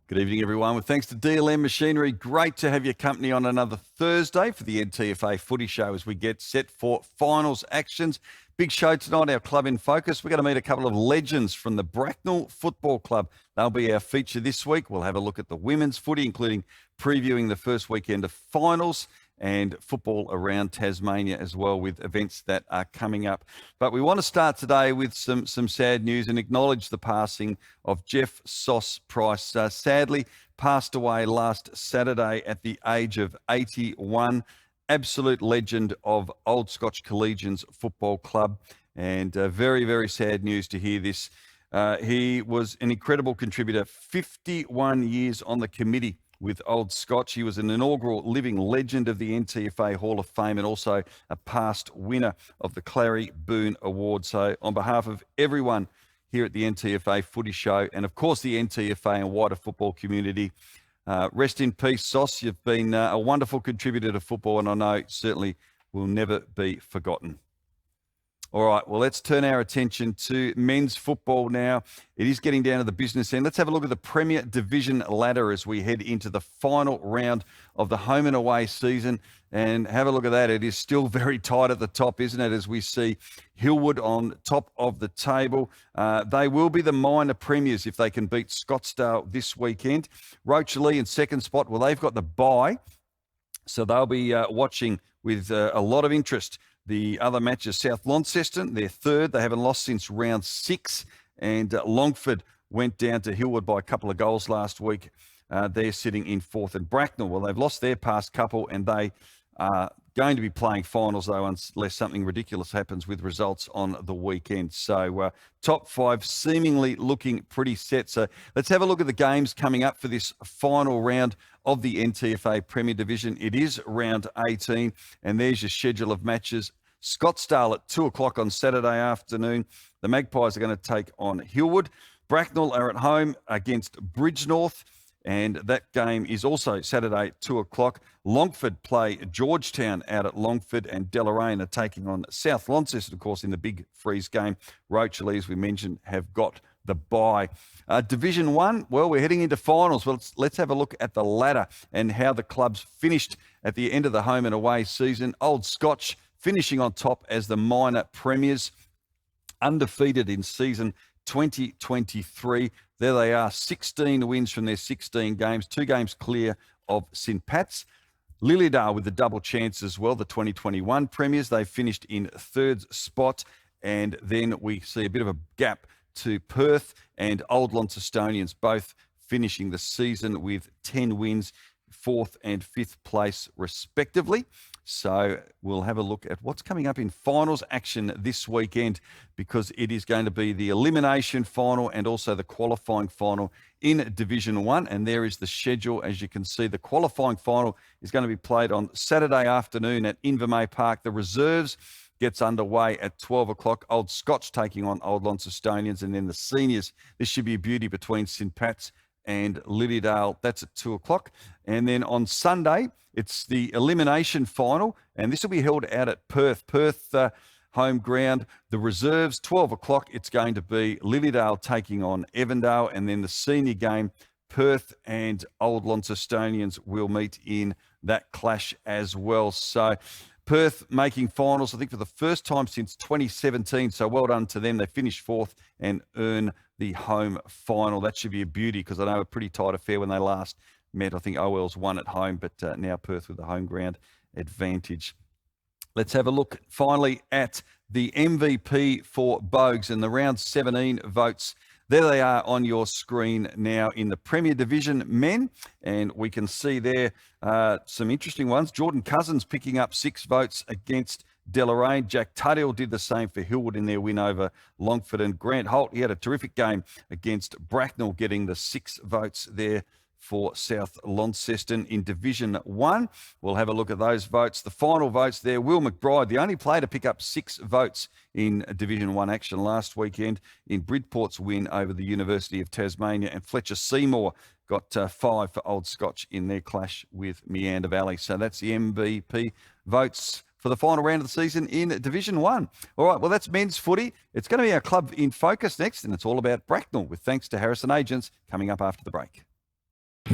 Good evening, everyone. With thanks to DLM Machinery, great to have your company on another Thursday for the NTFA Footy Show as we get set for finals actions. Big show tonight, our club in focus. We're going to meet a couple of legends from the Bracknell Football Club. They'll be our feature this week. We'll have a look at the women's footy, including previewing the first weekend of finals and football around Tasmania as well, with events that are coming up. But we want to start today with some sad news and acknowledge the passing of Jeff Sauce Price. Sadly passed away last Saturday at the age of 81. Absolute legend of Old Scotch Collegians Football Club, and very, very sad news to hear this. He was an incredible contributor, 51 years on the committee with Old Scotch. He was an inaugural living legend of the NTFA Hall of Fame and also a past winner of the Clary Boone Award. So on behalf of everyone here at the NTFA Footy Show and of course the NTFA and wider football community, rest in peace, Sauce. You've been a wonderful contributor to football and I know certainly will never be forgotten. All right, well, let's turn our attention to men's football now. It is getting down to the business end. Let's have a look at the Premier Division ladder as we head into the final round of the home and away season. And have a look at that. It is still very tight at the top, isn't it, as we see Hillwood on top of the table. They will be the minor premiers if they can beat Scottsdale this weekend. Rocherlea in second spot. Well, they've got the bye, so they'll be watching with a lot of interest. The other matches, South Launceston, they're third. They haven't lost since round 6. And Longford went down to Hillwood by a couple of goals last week. They're sitting in fourth. And Bracknell, well, they've lost their past couple and they are going to be playing finals, though, unless something ridiculous happens with results on the weekend. So top 5 seemingly looking pretty set. So let's have a look at the games coming up for this final round of the NTFA Premier Division. It is round 18, and there's your schedule of matches. Scottsdale at 2 o'clock on Saturday afternoon. The Magpies are going to take on Hillwood. Bracknell are at home against Bridgenorth, and that game is also Saturday at 2 o'clock. Longford play Georgetown out at Longford, and Deloraine are taking on South Launceston, of course, in the big freeze game. Rocherlea, as we mentioned, have got the bye. Division 1, well, we're heading into finals. Well, let's have a look at the ladder and how the clubs finished at the end of the home and away season. Old Scotch finishing on top as the minor premiers, undefeated in season 2023. There they are, 16 wins from their 16 games, 2 games clear of St Pat's. Lilydale with the double chance as well, the 2021 premiers. They finished in third spot, and then we see a bit of a gap to Perth and Old Launcestonians, both finishing the season with 10 wins, 4th and 5th place respectively. So we'll have a look at what's coming up in finals action this weekend, because it is going to be the elimination final and also the qualifying final in Division 1. And there is the schedule. As you can see, the qualifying final is going to be played on Saturday afternoon at Invermay Park. The reserves gets underway at 12 o'clock. Old Scotch taking on Old Launcestonians, and then the seniors. This should be a beauty between St Pat's and Lilydale. That's at 2 o'clock. And then on Sunday, it's the elimination final, and this will be held out at Perth. Perth home ground. The reserves, 12 o'clock, it's going to be Lilydale taking on Evandale, and then the senior game, Perth and Old Launcestonians will meet in that clash as well. So Perth making finals, I think, for the first time since 2017. So well done to them. They finished 4th and earn the home final. That should be a beauty, because I know a pretty tight affair when they last met. I think OL's won at home, but now Perth with the home ground advantage. Let's have a look finally at the MVP for Bogues and the round 17 votes. There they are on your screen now in the Premier Division men, and we can see there some interesting ones. Jordan Cousins picking up 6 votes against Deloraine. Jack Tuddle did the same for Hillwood in their win over Longford, and Grant Holt, he had a terrific game against Bracknell, getting the 6 votes there for South Launceston in Division 1. We'll have a look at those votes. The final votes there, Will McBride, the only player to pick up 6 votes in Division 1 action last weekend in Bridport's win over the University of Tasmania, and Fletcher Seymour got 5 for Old Scotch in their clash with Meander Valley. So that's the MVP votes for the final round of the season in Division 1. All right, well, that's men's footy. It's going to be our club in focus next, and it's all about Bracknell, with thanks to Harrison Agents, coming up after the break.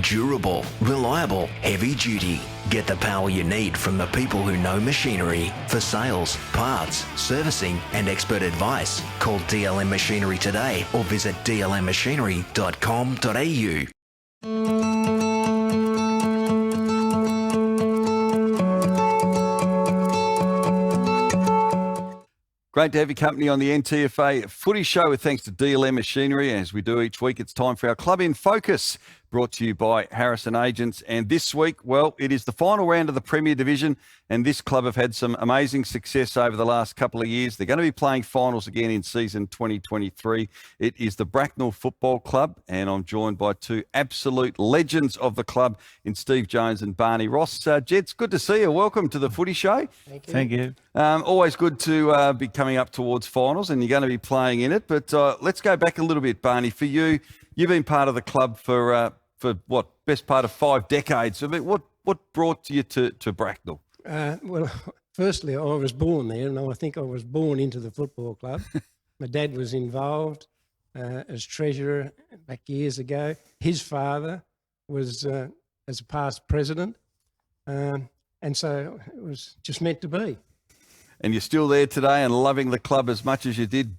Durable, reliable, heavy duty. Get the power you need from the people who know machinery. For sales, parts, servicing and expert advice, call DLM Machinery today or visit dlmmachinery.com.au. Great to have your company on the NTFA Footy Show with thanks to DLM Machinery. As we do each week, it's time for our Club in Focus, brought to you by Harrison Agents. And this week, well, it is the final round of the Premier Division, and this club have had some amazing success over the last couple of years. They're going to be playing finals again in season 2023. It is the Bracknell Football Club, and I'm joined by two absolute legends of the club in Steve Jones and Barney Ross. Jets, good to see you. Welcome to the Footy Show. Thank you. Always good to be coming up towards finals, and you're going to be playing in it. But let's go back a little bit, Barney. For you, you've been part of the club for what, best part of 5 decades. I mean, what brought you to Bracknell? Well, firstly, I was born there, and I think I was born into the football club. My dad was involved as treasurer back years ago. His father was as a past president, and so it was just meant to be. And you're still there today and loving the club as much as you did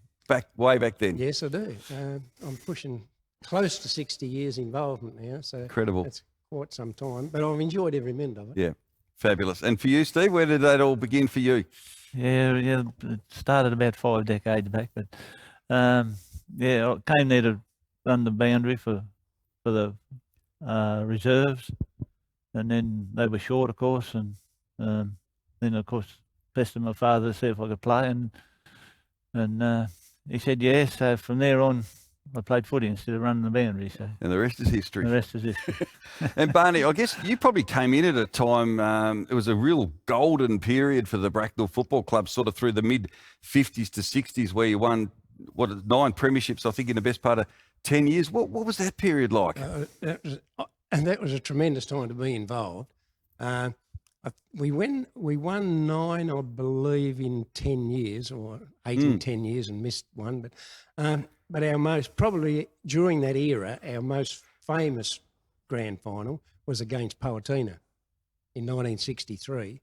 way back then? Yes, I do. I'm pushing close to 60 years involvement now, so incredible. It's quite some time, but I've enjoyed every minute of it. Yeah, fabulous. And for you, Steve, where did that all begin for you? Yeah, it started about 5 decades back, but I came there to run the boundary for the reserves, and then they were short, of course, and then of course pestered my father to see if I could play, and he said yes. So from there on, I played footy instead of running the boundary. So. And the rest is history. The rest is history. And Barney, I guess you probably came in at a time, it was a real golden period for the Bracknell Football Club, sort of through the mid-50s to 60s, where you won, 9 premierships, I think, in the best part of 10 years. What was that period like? That was a tremendous time to be involved. We won 9, I believe, in 10 years, or 8 in 10 years, and missed one. But our most, probably during that era, our most famous grand final was against Powatina in 1963.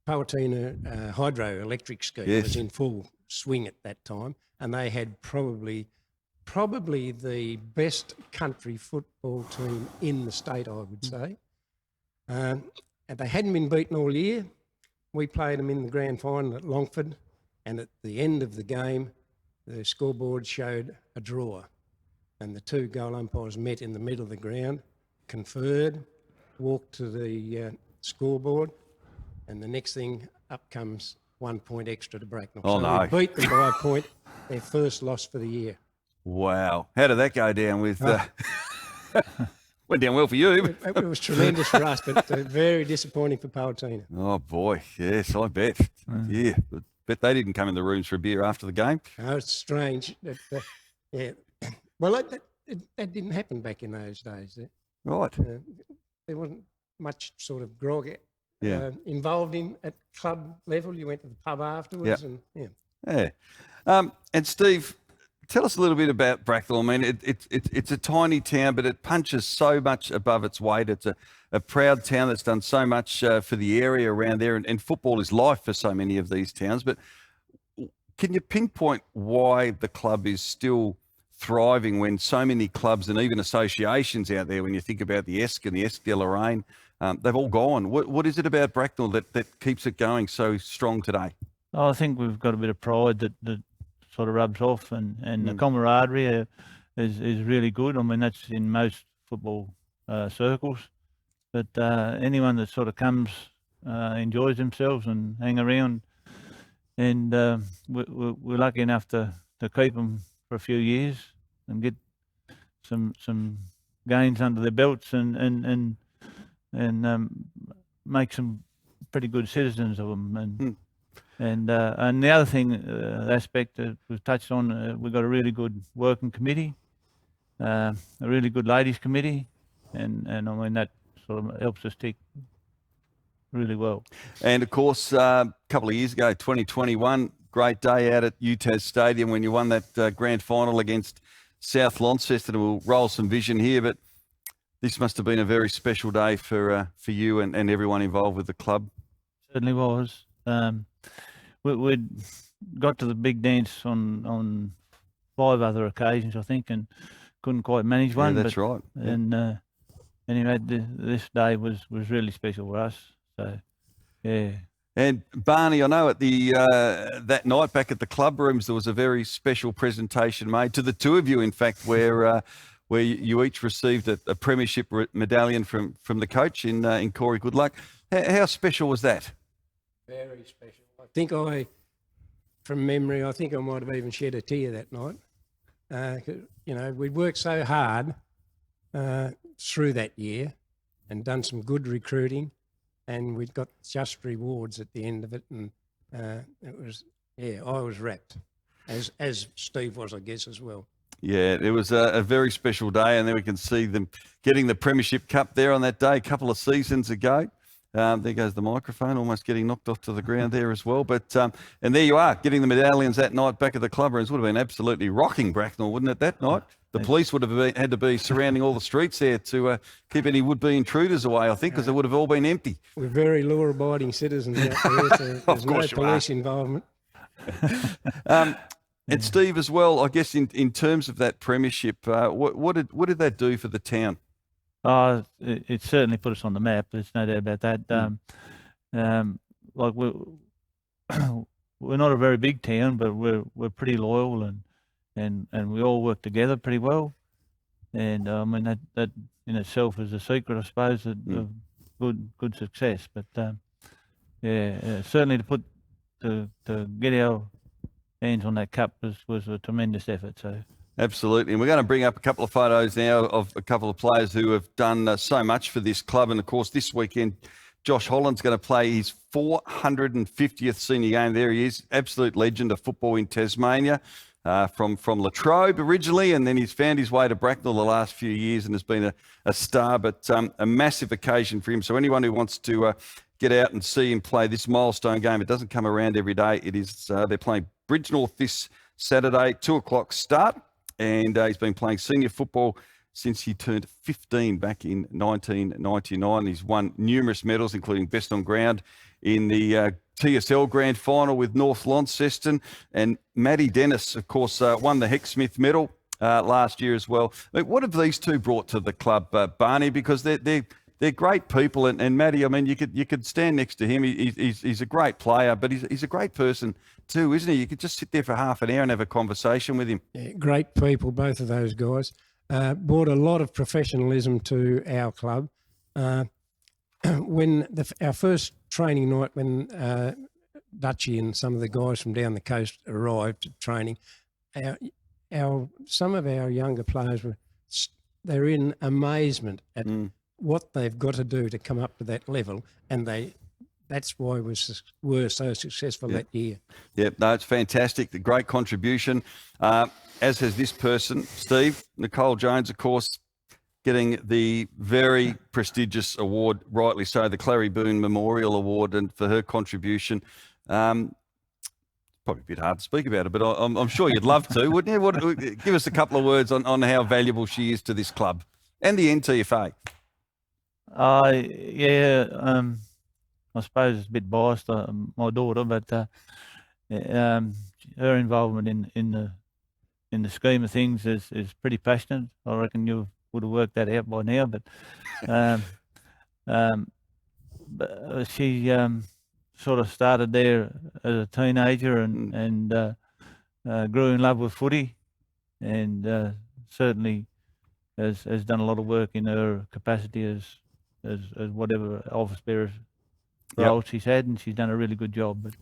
Powatina hydroelectric scheme was in full swing at that time, and they had probably the best country football team in the state, I would say. And they hadn't been beaten all year. We played them in the grand final at Longford, and at the end of the game, the scoreboard showed a draw, and the 2 goal umpires met in the middle of the ground, conferred, walked to the scoreboard, and the next thing, up comes 1 point extra to Bracknell. Oh, so no. We beat them by a point, their first loss for the year. Wow. How did that go down with... Went down well for you. It was tremendous for us, but very disappointing for Powatina. Oh, boy. Yes, I bet. Yeah. Bet they didn't come in the rooms for a beer after the game. Oh, it's strange. Yeah. Well, that didn't happen back in those days. Right. There wasn't much sort of grog involved in at club level. You went to the pub afterwards. Yep. And Steve, tell us a little bit about Bracknell. I mean, it's a tiny town, but it punches so much above its weight. It's a proud town that's done so much for the area around there, and football is life for so many of these towns. But can you pinpoint why the club is still thriving when so many clubs and even associations out there, when you think about the ESC and the ESC de Lorraine, they've all gone? What is it about Bracknell that keeps it going so strong today? I think we've got a bit of pride that sort of rubs off, and the camaraderie is really good. I mean, that's in most football circles. But anyone that sort of comes enjoys themselves and hang around, and we're lucky enough to keep them for a few years and get some gains under their belts and make some pretty good citizens of them. And the other thing, aspect that we've touched on, we've got a really good working committee, a really good ladies committee, and I mean that sort of helps us tick really well. And of course, a couple of years ago, 2021, great day out at UTAS Stadium when you won that grand final against South Launceston, and we'll roll some vision here. But this must have been a very special day for you and everyone involved with the club. Certainly was. We'd got to the big dance on 5 other occasions, I think, and couldn't quite manage one. Yeah, that's right. Yeah. And anyway, this day was really special for us. So, yeah. And Barney, I know at the that night back at the club rooms, there was a very special presentation made to the two of you, in fact, where you each received a premiership medallion from the coach in Corey Goodluck. How special was that? Very special. I think from memory, I think I might have even shed a tear that night. We'd worked so hard through that year and done some good recruiting, and we'd got just rewards at the end of it, and it was, I was wrapped, as Steve was, I guess, as well. Yeah, it was a very special day, and then we can see them getting the Premiership Cup there on that day a couple of seasons ago. There goes the microphone, almost getting knocked off to the ground there as well. But and there you are, getting the medallions that night back at the club rooms. Would have been absolutely rocking Bracknell, wouldn't it, that night? The police would have had to be surrounding all the streets there to keep any would-be intruders away, I think, because they would have all been empty. We're very law-abiding citizens out there, so there's no police involvement. And Steve, as well, I guess in terms of that premiership, what did that do for the town? It certainly put us on the map. There's no doubt about that. Like we're not a very big town, but we're pretty loyal and we all work together pretty well. And I mean that in itself is a secret, I suppose, of good success. But certainly to get our hands on that cup was a tremendous effort. So. Absolutely. And we're going to bring up a couple of photos now of a couple of players who have done so much for this club. And, of course, this weekend, Josh Holland's going to play his 450th senior game. There he is, absolute legend of football in Tasmania, from Latrobe originally, and then he's found his way to Bracknell the last few years and has been a star, but a massive occasion for him. So anyone who wants to get out and see him play this milestone game, it doesn't come around every day. It is they're playing Bridgenorth this Saturday, 2:00 start. And he's been playing senior football since he turned 15 back in 1999. He's won numerous medals, including best on ground in the TSL Grand Final with North Launceston. And Matty Dennis, of course, won the Heck Smith medal last year as well. I mean, what have these two brought to the club, Barney? Because they're great people. And Matty, I mean, you could stand next to him. He's a great player, but he's a great person too, isn't he? You could just sit there for half an hour and have a conversation with him. Yeah, great people, both of those guys. Brought a lot of professionalism to our club. When our first training night, when Dutchie and some of the guys from down the coast arrived to training, some of our younger players they're in amazement at what they've got to do to come up to that level, and that's why we're so successful that year. Yeah, no, it's fantastic. The great contribution, as has this person, Steve. Nicole Jones, of course, getting the very prestigious award, rightly so, the Clary Boone Memorial Award, and for her contribution. Probably a bit hard to speak about it, but I'm sure you'd love to, wouldn't you? Give us a couple of words on how valuable she is to this club and the NTFA. I suppose it's a bit biased, my daughter, but her involvement in the scheme of things is pretty passionate. I reckon you would have worked that out by now, but she sort of started there as a teenager and grew in love with footy, and certainly has done a lot of work in her capacity as whatever office bearer role she's had, and she's done a really good job.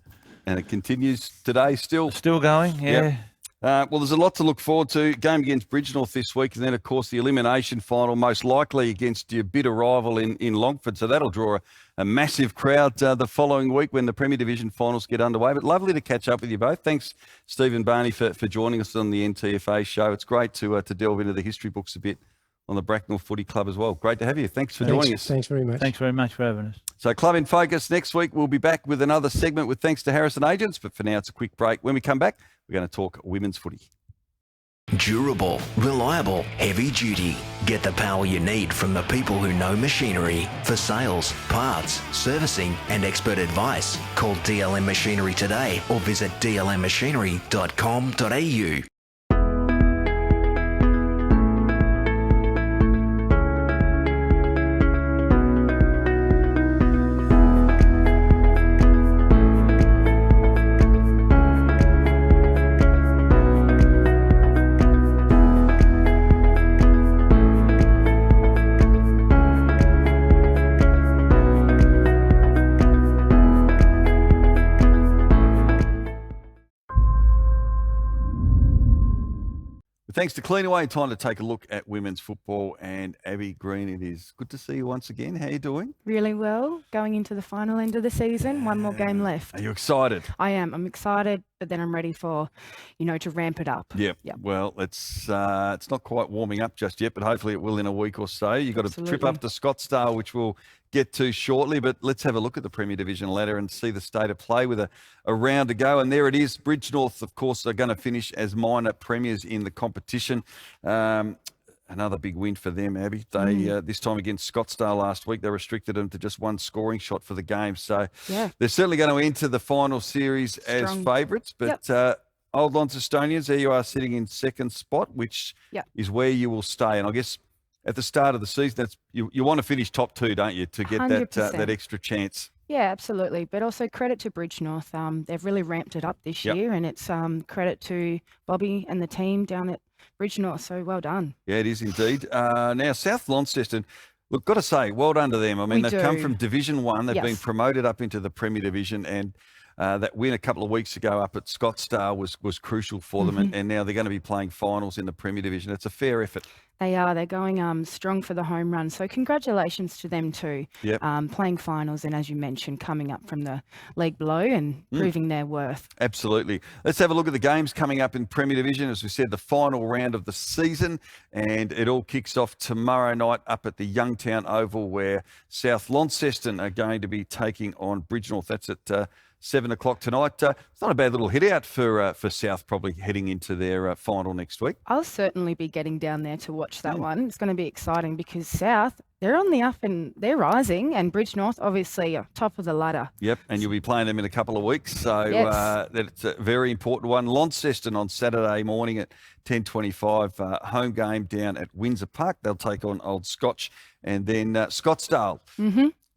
And it continues today still going, yeah. Yep. Well, there's a lot to look forward to. Game against Bridgenorth this week, and then, of course, the elimination final, most likely against your bitter rival in Longford. So that'll draw a massive crowd the following week when the Premier Division finals get underway. But lovely to catch up with you both. Thanks, Steve and Barney, for joining us on the NTFA show. It's great to delve into the history books a bit on the Bracknell Footy Club as well. Great to have you. Thanks for joining us. Thanks very much. Thanks very much for having us. So Club in Focus next week. We'll be back with another segment with thanks to Harrison Agents. But for now, it's a quick break. When we come back, we're going to talk women's footy. Durable, reliable, heavy duty. Get the power you need from the people who know machinery. For sales, parts, servicing and expert advice, call DLM Machinery today or visit dlmmachinery.com.au. Thanks to Cleanaway, time to take a look at women's football. And Abby Green, it is good to see you once again. How are you doing? Really well. Going into the final end of the season, one more game left. Are you excited? I am. I'm excited, but then I'm ready for, to ramp it up. Yep. Yep. Well, it's not quite warming up just yet, but hopefully it will in a week or so. You've got a trip up to Scottsdale, which we'll get to shortly, but let's have a look at the Premier Division ladder and see the state of play with a round to go. And there it is. Bridgnorth, of course, are going to finish as minor premiers in the competition. Another big win for them, Abby. They this time against Scottsdale last week, they restricted them to just one scoring shot for the game. So they're certainly going to enter the final series as favourites. But Old Launcestonians, there you are sitting in second spot, which is where you will stay. And I guess at the start of the season, that's you want to finish top two, don't you, to get that extra chance? Yeah, absolutely. But also credit to Bridgnorth. They've really ramped it up this year, and it's credit to Bobby and the team down at Bridgnorth. So well done. Yeah, it is indeed. Now, South Launceston, look, got to say, well done to them. I mean, they've come from Division 1. They've been promoted up into the Premier Division, and that win a couple of weeks ago up at Scottsdale was crucial for them, and now they're going to be playing finals in the Premier Division. It's a fair effort. They are. They're going strong for the home run. So congratulations to them too. Playing finals and, as you mentioned, coming up from the league below and proving their worth. Absolutely. Let's have a look at the games coming up in Premier Division. As we said, the final round of the season, and it all kicks off tomorrow night up at the Youngtown Oval, where South Launceston are going to be taking on Bridgnorth. That's at 7 o'clock tonight. It's not a bad little hit out for South, probably heading into their final next week. I'll certainly be getting down there to watch that one. It's going to be exciting because South, they're on the up and they're rising, and Bridgnorth obviously are top of the ladder. Yep, and you'll be playing them in a couple of weeks, so that's a very important one. Launceston on Saturday morning at 10:25, home game down at Windsor Park. They'll take on Old Scotch, and then Scottsdale.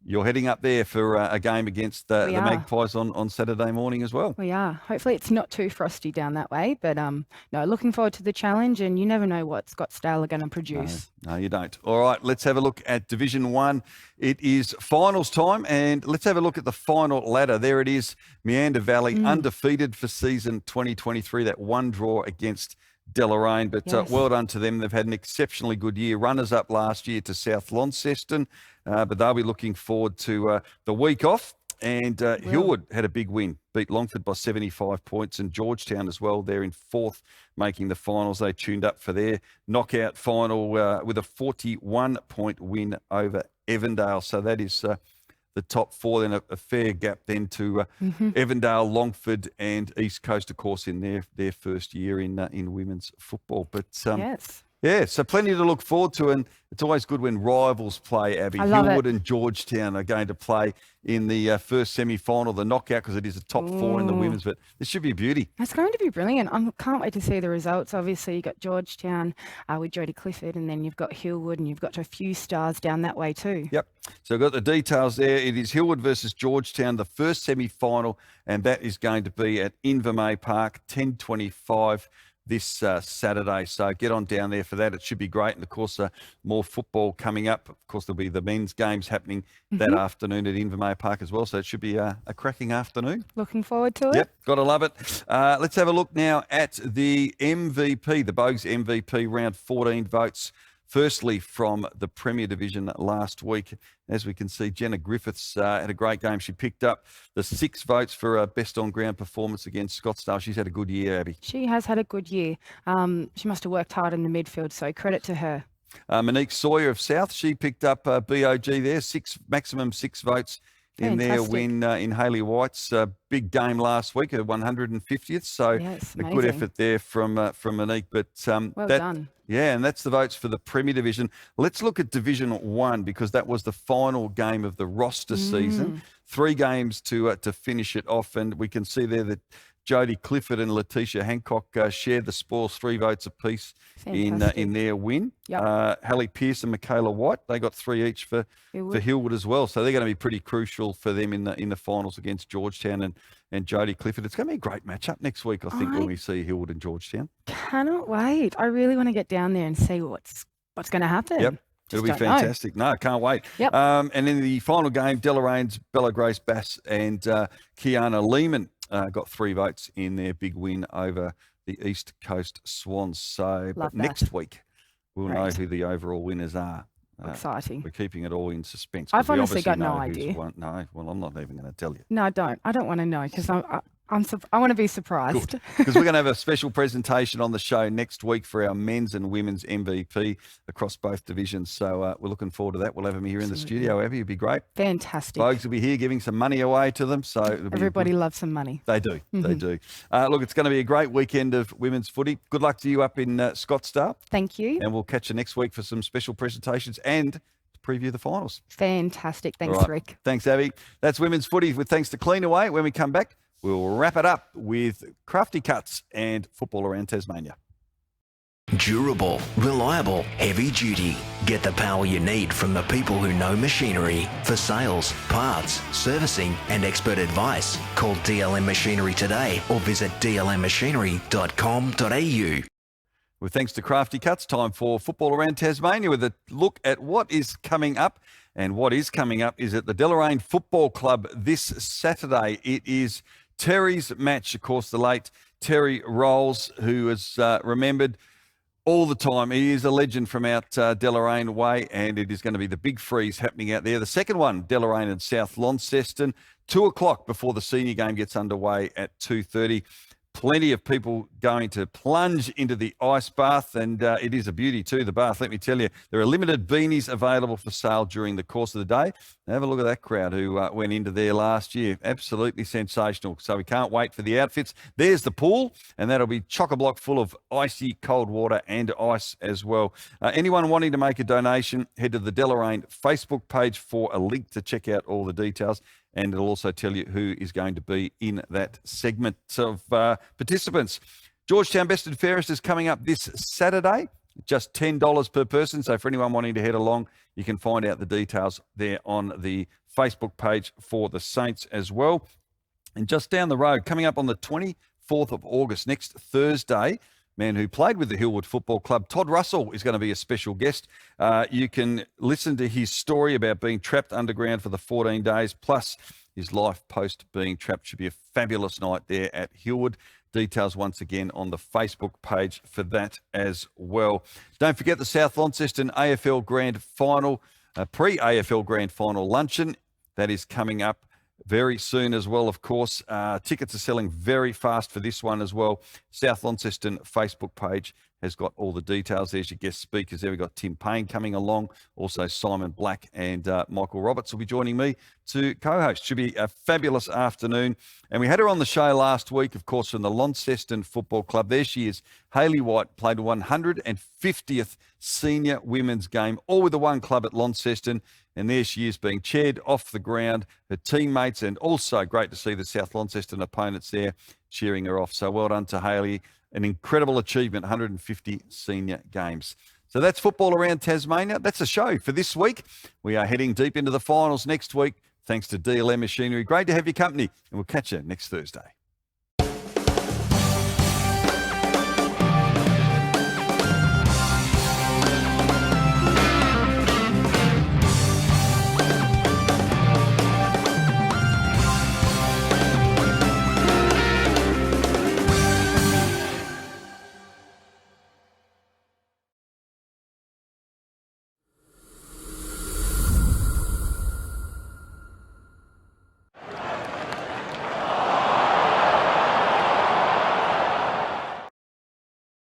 You're heading up there for a game against the Magpies on Saturday morning as well. We are. Hopefully it's not too frosty down that way, but no, looking forward to the challenge, and you never know what Scottsdale are going to produce. No, you don't. All right, let's have a look at Division 1. It is finals time, and let's have a look at the final ladder. There it is, Meander Valley, undefeated for season 2023, that one draw against Deloraine, but well done to them. They've had an exceptionally good year. Runners-up last year to South Launceston, but they'll be looking forward to the week off. And Hillwood had a big win, beat Longford by 75 points, and Georgetown as well. They're in fourth, making the finals. They tuned up for their knockout final with a 41-point win over Evandale. So that is the top four, then a fair gap then to Evandale, Longford and East Coast, of course, in their first year in women's football. But yeah, so plenty to look forward to, and it's always good when rivals play, Abby. Hillwood and Georgetown are going to play in the first semi-final, the knockout, because it is a top four in the women's, but this should be a beauty. It's going to be brilliant. I can't wait to see the results. Obviously, you've got Georgetown with Jodie Clifford, and then you've got Hillwood, and you've got a few stars down that way too. Yep. So I've got the details there. It is Hillwood versus Georgetown, the first semi-final, and that is going to be at Invermay Park, 10:25 this Saturday. So get on down there for that. It should be great. And of course, more football coming up. Of course, there'll be the men's games happening that afternoon at Invermay Park as well. So it should be a cracking afternoon. Looking forward to it. Yep, got to love it. Let's have a look now at the MVP, the Bogues MVP, round 14 votes. Firstly, from the Premier Division last week, as we can see, Jenna Griffiths had a great game. She picked up the 6 votes for best on-ground performance against Scottsdale. She's had a good year, Abby. She has had a good year. She must have worked hard in the midfield, so credit to her. Monique Sawyer of South, she picked up BOG there, maximum 6 votes in their Fantastic. win in Haley White's big game last week, her 150th. So Yes, a good amazing. effort there from Monique. But Well done. Yeah, and that's the votes for the Premier Division. Let's look at Division 1 because that was the final game of the roster season. 3 games to finish it off, and we can see there that Jodie Clifford and Letitia Hancock shared the spoils, 3 votes apiece in their win. Yep. Hallie Pearce and Michaela White, they got 3 each for Hillwood as well. So they're going to be pretty crucial for them in the finals against Georgetown and Jodie Clifford. It's going to be a great matchup next week, I think, when we see Hillwood and Georgetown. Cannot wait. I really want to get down there and see what's going to happen. Yep. It'll be fantastic. No, I can't wait. Yep. And in the final game, Deloraine's Bella Grace Bass and Kiana Lehman got 3 votes in their big win over the East Coast Swans. So, but next week, we'll know who the overall winners are. Exciting. We're keeping it all in suspense. I've we honestly obviously got no know who's idea. No, well, I'm not even going to tell you. No, I don't. I don't want to know because I want to be surprised. Because we're going to have a special presentation on the show next week for our men's and women's MVP across both divisions. So we're looking forward to that. We'll have them here in the studio, Abby. It'd be great. Fantastic. Folks will be here giving some money away to them. So Everybody loves some money. They do. They do. Look, it's going to be a great weekend of women's footy. Good luck to you up in Scottsdale. Thank you. And we'll catch you next week for some special presentations and to preview the finals. Fantastic. Thanks, All right. Rick. Thanks, Abby. That's women's footy with thanks to Cleanaway. When we come back, we'll wrap it up with Crafty Cuts and football around Tasmania. Durable, reliable, heavy duty. Get the power you need from the people who know machinery. For sales, parts, servicing and expert advice, call DLM Machinery today or visit dlmmachinery.com.au. With thanks to Crafty Cuts, time for football around Tasmania with a look at what is coming up. And what is coming up is at the Deloraine Football Club this Saturday. It is Terry's match, of course, the late Terry Rolls, who is remembered all the time. He is a legend from out Deloraine way, and it is going to be the big freeze happening out there. The second one, Deloraine and South Launceston, 2 o'clock before the senior game gets underway at 2:30. Plenty of people going to plunge into the ice bath, and it is a beauty too, the bath. Let me tell you, there are limited beanies available for sale during the course of the day. Have a look at that crowd who went into there last year. Absolutely sensational. So we can't wait for the outfits. There's the pool, and that'll be chock-a-block full of icy cold water and ice as well. Anyone wanting to make a donation, head to the Deloraine Facebook page for a link to check out all the details. And it'll also tell you who is going to be in that segment of participants. Georgetown Best and Fairest is coming up this Saturday, just $10 per person. So for anyone wanting to head along, you can find out the details there on the Facebook page for the Saints as well. And just down the road, coming up on the 24th of August, next Thursday, man who played with the Hillwood Football Club, Todd Russell, is going to be a special guest. You can listen to his story about being trapped underground for the 14 days, plus his life post being trapped. Should be a fabulous night there at Hillwood. Details once again on the Facebook page for that as well. Don't forget the South Launceston AFL Grand Final, pre-AFL Grand Final luncheon. That is coming up very soon as well, of course. Tickets are selling very fast for this one as well. South Launceston Facebook page has got all the details. There's your guest speakers there. We've got Tim Payne coming along. Also Simon Black and Michael Roberts will be joining me to co-host. Should be a fabulous afternoon. And we had her on the show last week, of course, from the Launceston Football Club. There she is. Haley White played a 150th senior women's game, all with the one club at Launceston. And there she is being cheered off the ground, her teammates, and also great to see the South Launceston opponents there cheering her off. So well done to Haley. An incredible achievement, 150 senior games. So that's football around Tasmania. That's a show for this week. We are heading deep into the finals next week, thanks to DLM Machinery. Great to have your company, and we'll catch you next Thursday.